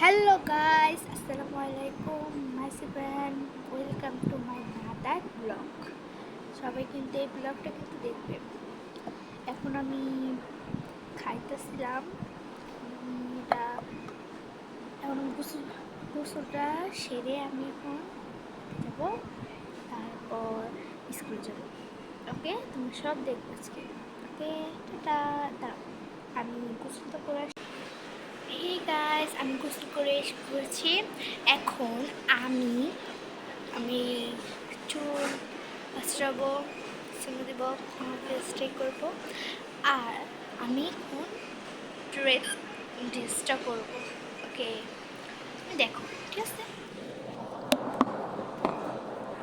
Hello guys, Assalamualaikum, my friend, welcome to my another vlog. সবাই কিন্তু এই ব্লগটা কিন্তু দেখবে। এখন আমি খাইতেছিলাম এটা এখন গোসলটা সেরে আমি এখন যাব, তারপর স্কুল যাব। ওকে, তুমি সব দেখবে আজকে। ওকে, টাটা। আমি গোসলটা করে এই গাইস, আমি গোসল করে এসে পড়েছি। এখন আমি আমি চুল আঁচড়াবো, চুলে দেবো, আমাকে স্টে করবো, আর আমি এখন ড্রেসটা করবো। ওকে, দেখো, ঠিক আছে।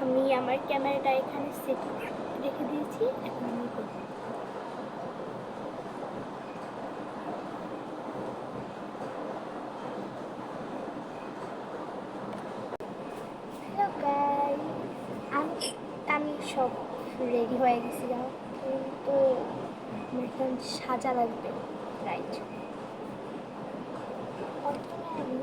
আমি আমার ক্যামেরাটা এখানে সেট রেখে দিয়েছি, এখন আমি করবো। আমি সব রেডি হয়ে গেছিলাম, কিন্তু এখন সাজা লাগবে, রাইট? প্রথমে আমি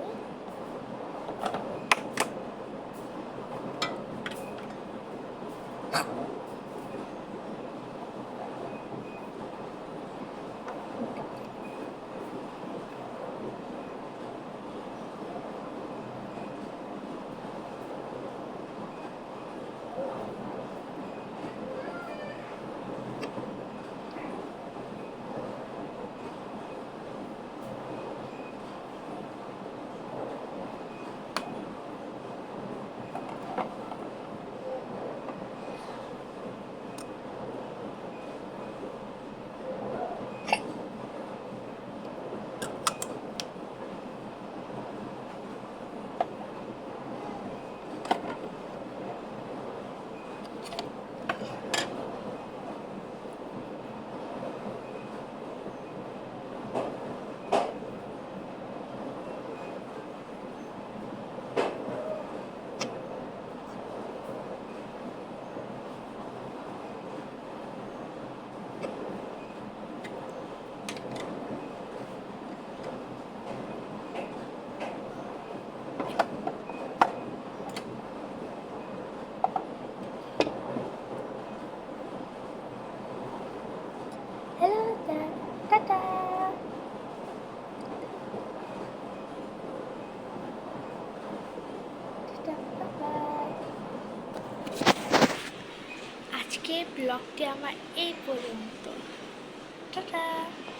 টাটা। আজকে ব্লগটি আমার এই পর্যন্ত। টাটা।